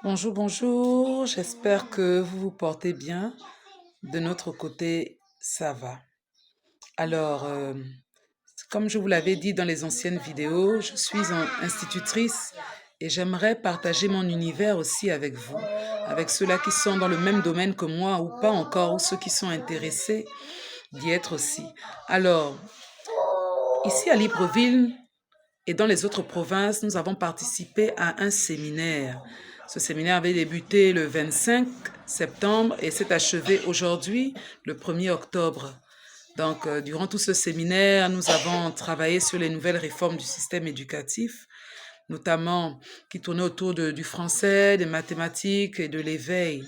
Bonjour, bonjour. J'espère que vous vous portez bien. De notre côté, ça va. Alors, comme je vous l'avais dit dans les anciennes vidéos, je suis institutrice et j'aimerais partager mon univers aussi avec vous, avec ceux-là qui sont dans le même domaine que moi ou pas encore, ou ceux qui sont intéressés d'y être aussi. Alors, ici à Libreville, et dans les autres provinces, nous avons participé à un séminaire. Ce séminaire avait débuté le 25 septembre et s'est achevé aujourd'hui, le 1er octobre. Donc, durant tout ce séminaire, nous avons travaillé sur les nouvelles réformes du système éducatif, notamment qui tournaient autour du français, des mathématiques et de l'éveil.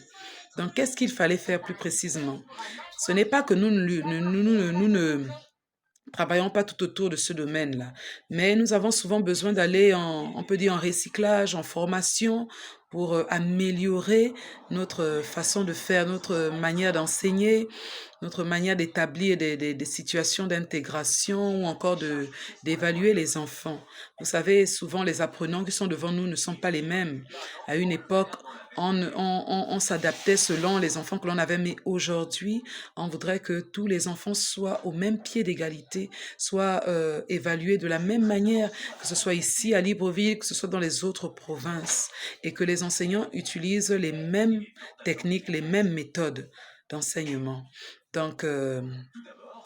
Donc, qu'est-ce qu'il fallait faire plus précisément? Ce n'est pas que nous ne travaillons pas tout autour de ce domaine-là. Mais nous avons souvent besoin d'aller on peut dire en recyclage, en formation, pour améliorer notre façon de faire, notre manière d'enseigner, notre manière d'établir des situations d'intégration ou encore d'évaluer les enfants. Vous savez, souvent les apprenants qui sont devant nous ne sont pas les mêmes. À une époque, on s'adaptait selon les enfants que l'on avait, mais aujourd'hui, on voudrait que tous les enfants soient au même pied d'égalité, soient évalués de la même manière, que ce soit ici à Libreville, que ce soit dans les autres provinces, et que les enseignants utilisent les mêmes techniques, les mêmes méthodes d'enseignement. Donc,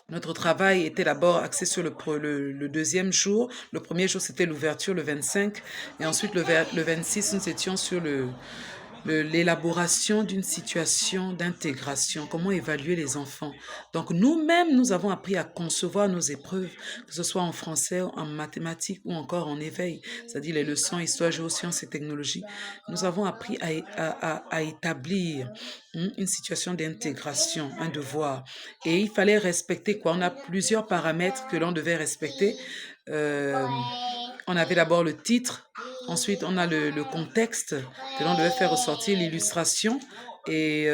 notre travail était d'abord axé sur le deuxième jour. Le premier jour, c'était l'ouverture, le 25. Et ensuite, le 26, nous étions sur l'élaboration d'une situation d'intégration, comment évaluer les enfants. Donc nous-mêmes, nous avons appris à concevoir nos épreuves, que ce soit en français, en mathématiques ou encore en éveil, c'est-à-dire les leçons histoire, géosciences et technologies. Nous avons appris à établir une situation d'intégration, un devoir. Et il fallait respecter quoi? On a plusieurs paramètres que l'on devait respecter. Euh, on avait d'abord le titre, ensuite on a le contexte que l'on devait faire ressortir, l'illustration et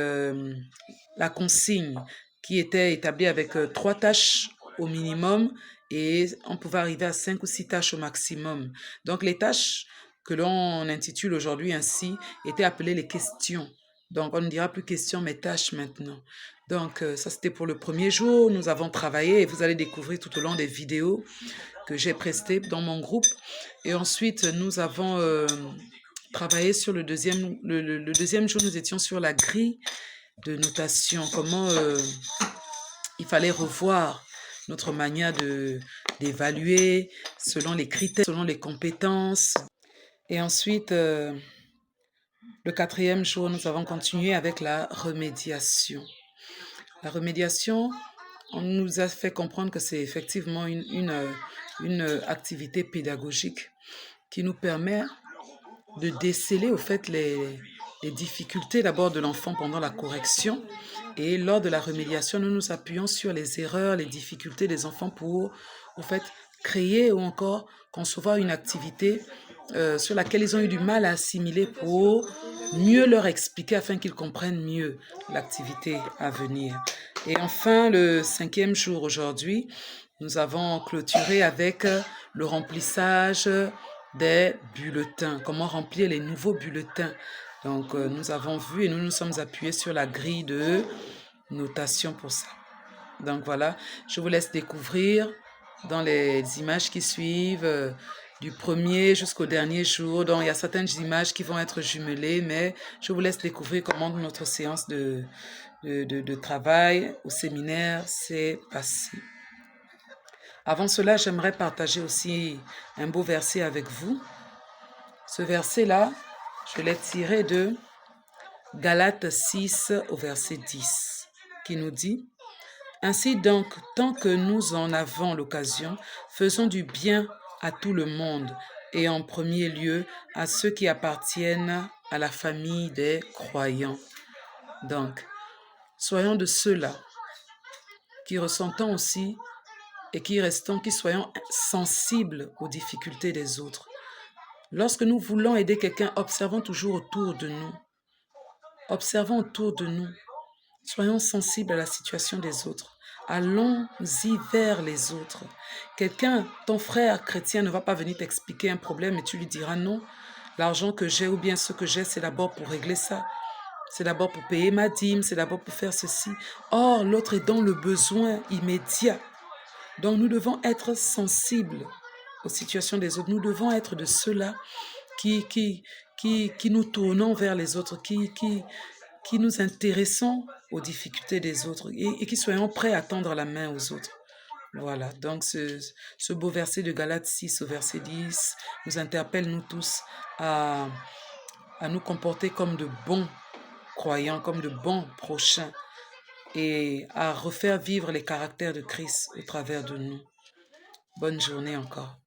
la consigne qui était établie avec 3 tâches au minimum et on pouvait arriver à 5 ou 6 tâches au maximum. Donc les tâches que l'on intitule aujourd'hui ainsi étaient appelées les questions. Donc on ne dira plus questions mais tâches maintenant. Donc ça c'était pour le premier jour. Nous avons travaillé et vous allez découvrir tout au long des vidéos que j'ai prestées dans mon groupe. Et ensuite nous avons travaillé sur le deuxième jour. Nous étions sur la grille de notation, comment il fallait revoir notre manière d'évaluer selon les critères, selon les compétences. Et ensuite, le quatrième jour, nous avons continué avec la remédiation. La remédiation, on nous a fait comprendre que c'est effectivement une activité pédagogique qui nous permet de déceler au fait les difficultés d'abord de l'enfant pendant la correction et lors de la remédiation, nous nous appuyons sur les erreurs, les difficultés des enfants pour au fait créer ou encore concevoir une activité sur laquelle ils ont eu du mal à assimiler pour mieux leur expliquer afin qu'ils comprennent mieux l'activité à venir. Et enfin, le cinquième jour aujourd'hui, nous avons clôturé avec le remplissage des bulletins, comment remplir les nouveaux bulletins. Donc, nous avons vu et nous nous sommes appuyés sur la grille de notation pour ça. Donc voilà, je vous laisse découvrir dans les images qui suivent du premier jusqu'au dernier jour. Donc il y a certaines images qui vont être jumelées, mais je vous laisse découvrir comment notre séance de travail au séminaire s'est passée. Avant cela, j'aimerais partager aussi un beau verset avec vous. Ce verset-là, je l'ai tiré de Galates 6 au verset 10, qui nous dit: Ainsi donc, tant que nous en avons l'occasion, faisons du bien à tout le monde et en premier lieu à ceux qui appartiennent à la famille des croyants. Donc, soyons de ceux-là qui ressentons aussi et qui soyons sensibles aux difficultés des autres. Lorsque nous voulons aider quelqu'un, observons toujours autour de nous. Observons autour de nous. Soyons sensibles à la situation des autres. Allons-y vers les autres. Quelqu'un, ton frère chrétien ne va pas venir t'expliquer un problème et tu lui diras non. L'argent que j'ai ou bien ce que j'ai, c'est d'abord pour régler ça. C'est d'abord pour payer ma dîme, c'est d'abord pour faire ceci. Or, l'autre est dans le besoin immédiat. Donc, nous devons être sensibles aux situations des autres. Nous devons être de ceux-là qui nous tournons vers les autres, qui nous intéressons aux difficultés des autres et qui soyons prêts à tendre la main aux autres. Voilà, donc ce beau verset de Galates 6 au verset 10 nous interpelle, nous tous, à nous comporter comme de bons croyants, comme de bons prochains et à refaire vivre les caractères de Christ au travers de nous. Bonne journée encore.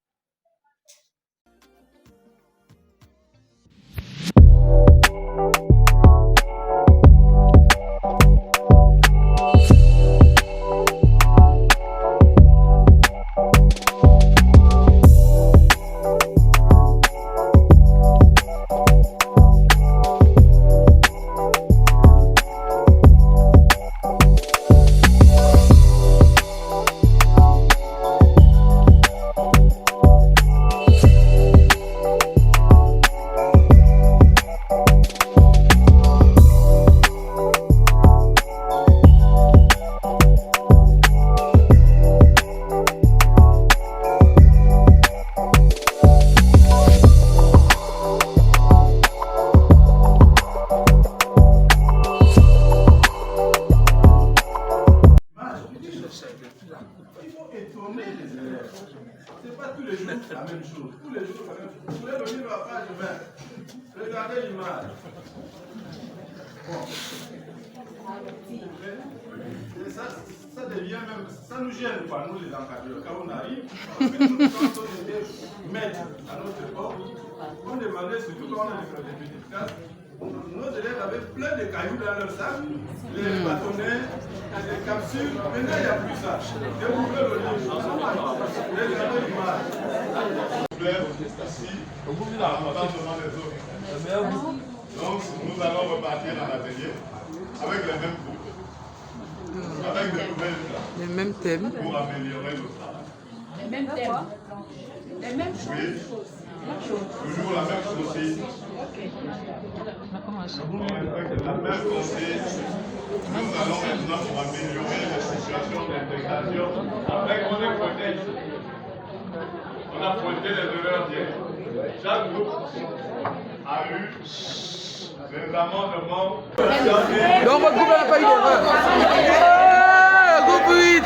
C'est pas tous les jours la même chose. Tous les jours la même chose. Vous voulez venir à la page 20. Regardez l'image. Bon. Et ça devient même, ça nous gêne pas, nous les encadreurs. Quand on arrive, parce que nous, quand on était maîtres à notre époque, on demandait, surtout quand on était dans les petites classes, nos élèves avaient plein de cailloux dans leur sac, les bâtonnets, les capsules. Maintenant, il n'y a plus ça. Et vous pouvez le lire. Regardez l'image. Ici, l'entendement des autres. Donc, nous allons repartir dans l'atelier avec les mêmes groupes, avec de nouvelles les mêmes thèmes pour améliorer le travail. Les mêmes thèmes. Les mêmes choses. Oui. Toujours la même chose aussi. Avec la même consigne, nous allons maintenant pour améliorer les situations d'intégration. Après qu'on ait pointé ici, on a pointé les erreurs d'hier. Chaque groupe a eu des amendements. Donc votre groupe n'a pas eu d'erreur. Groupe 8.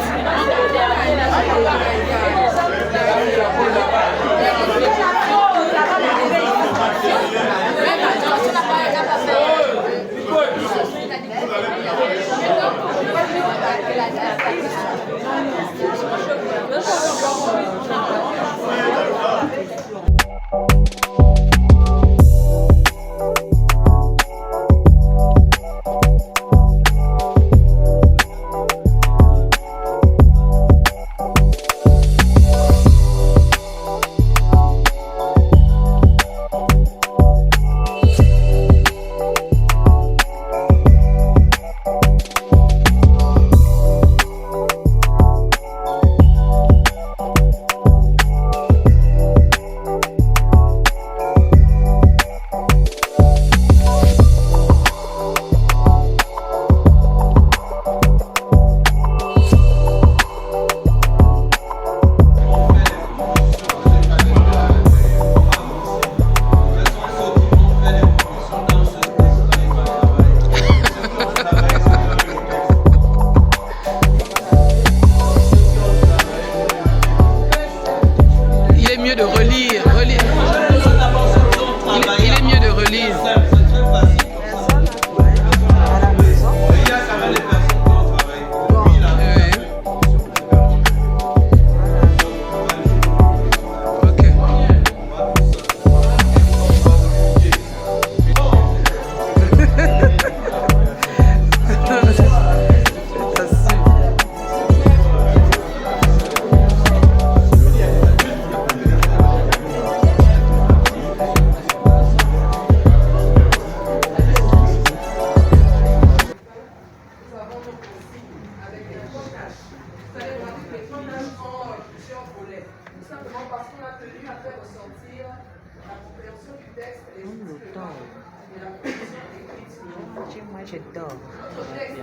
J'adore. Notre texte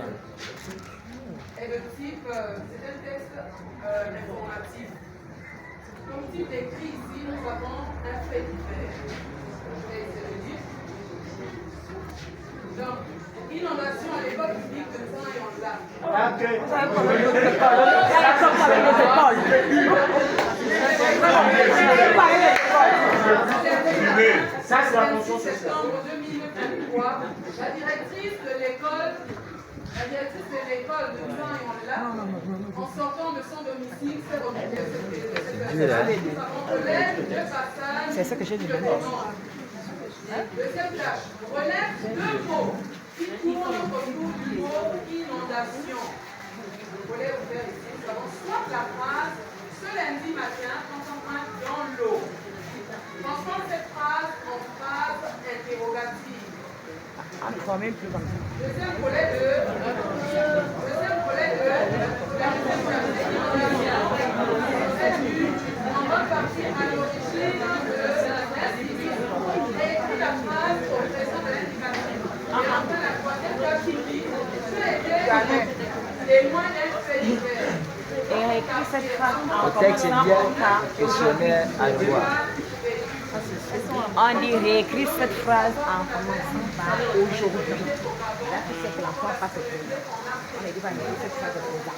est de type, c'est un texte informatif. Comme type d'écrit ici, nous avons un fait divers. Je vais essayer de dire. Donc, inondation à l'école publique de Saint et en là. Ça, c'est la fonction sociale. Septembre 2023, la directrice de l'école de Saint et en là, en sortant de son domicile, s'est retrouvée relève de passage. C'est ça que j'ai demandé. Deuxième tâche, relève deux mots qui tournent autour du mot inondation. Le volet ouvert ici, nous avons soit la phrase ce lundi matin, quand on rentre dans l'eau. Transforme cette phrase en phrase interrogative. Quand même plus comme ça. Deuxième volet de en bonne partie à l'origine de l'individu. Et écrit la phrase au présent de l'indicatif. Et enfin la troisième tâche qui dit tu étais témoin d'un fait divers. Et réécrit cette phrase en Le texte est commençant bien par et se met à devoir. on dit réécrit cette phrase en commençant par aujourd'hui. Là, tu sais que l'enfant passe au présent. On est dit, va réécrire cette phrase au présent.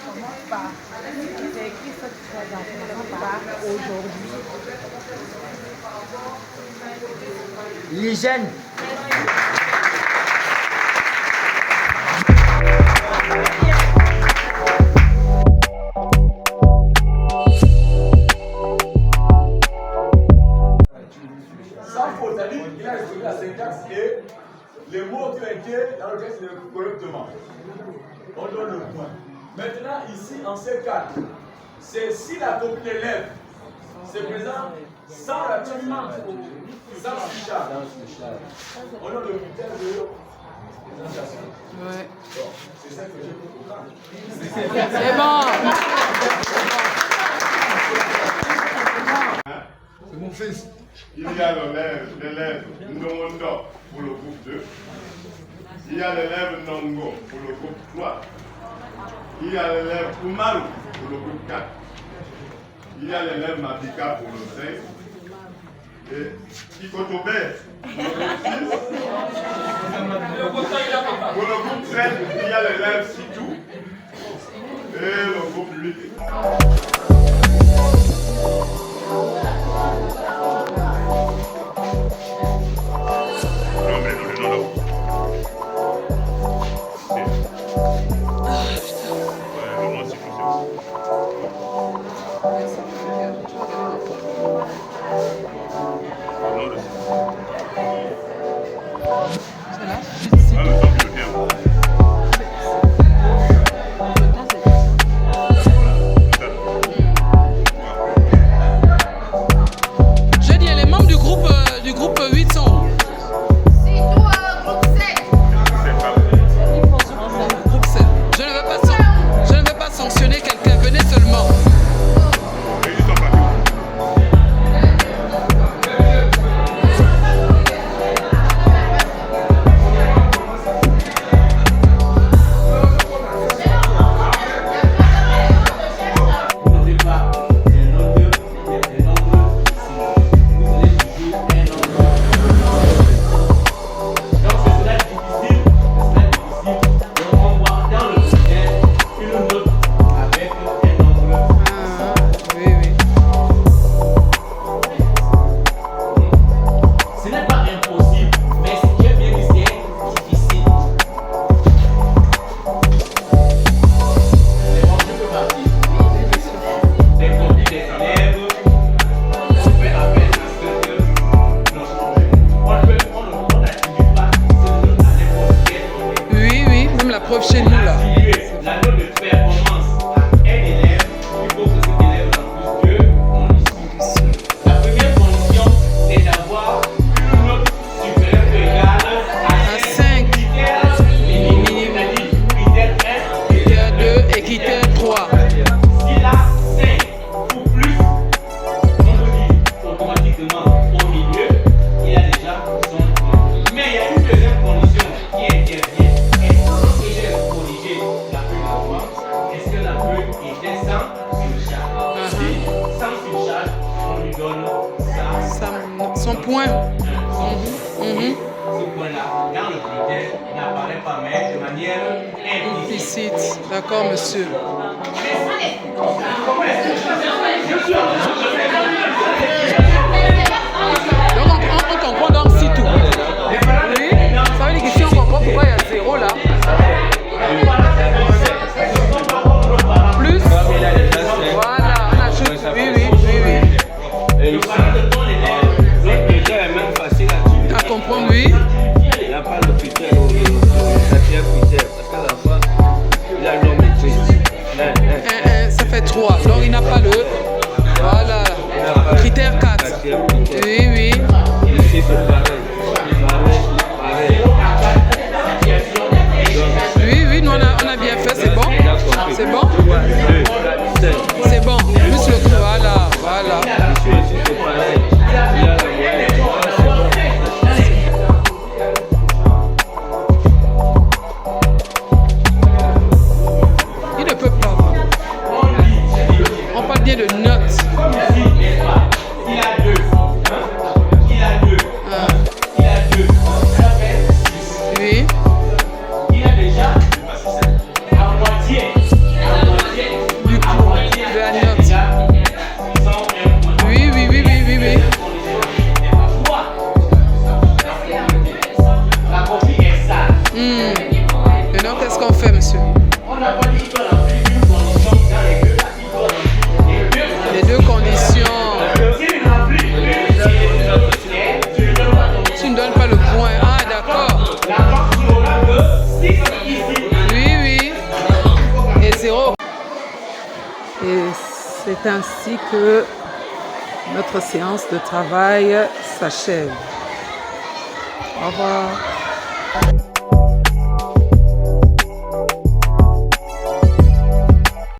Commence par. Réécris cette phrase en commençant par aujourd'hui. L'hygiène. Sans faute, c'est-à-dire qu'il a respecté la syntaxe et les mots qui ont été dans le texte correctement. On donne le point. Maintenant, ici, en C4, c'est si la copie de l'élève se présente sans la tue, sans fichage. On donne le critère de présentation. Ouais. Bon, c'est ça que j'ai pour programme. C'est bon. C'est mon fils. Il y a l'élève Nomondo pour le groupe 2. Il y a l'élève Nongo pour le groupe 3. Il y a l'élève Umaru pour le groupe 4. Il y a l'élève Mabika pour le 5. Et Kikotobe pour le groupe 6. Pour le groupe 7, il y a l'élève Sitou. Et le groupe 8. était sans surcharge. Si sans surcharge, on lui donne ça. Son point. Ce point-là, dans le critère, il n'apparaît pas, mais de manière implicite. Implicite. D'accord, monsieur. Donc on comprend donc si tout. Oui, ça veut dire que si on comprend pourquoi il y a 0 là. Plus. Voilà, on ajoute. Oui. Et ici, le critère est même facile à À comprendre, oui. il n'a pas le critère, le quatrième critère, parce qu'à la fois, il a le nom maîtrise. Ça fait 3. Donc il n'a pas le. Voilà. Critère 4. Quatrième critère. Oui. Ici, c'est pareil. Oui, nous on a bien fait, c'est bon. C'est bon. C'est bon. Plus le voilà. Ici aussi, c'est pareil. Il a la moyenne. Il ne peut pas. On parle bien de notes. Il a 2. Il a 2. Il a 2. Ça fait 6. Oui. Il a déjà à moitié. Du coup, de la note. Oui. La copie est sale. Maintenant, qu'est-ce qu'on fait, monsieur? On n'a pas dit qu'il doit remplir une condition dans les deux. Il doit remplir Les deux conditions. S'il remplit une, Tu ne donnes pas le point. Ah, d'accord. la marque n'aura que 6 ici. Oui. Et 0. Et c'est ainsi que notre séance de travail s'achève. Au revoir.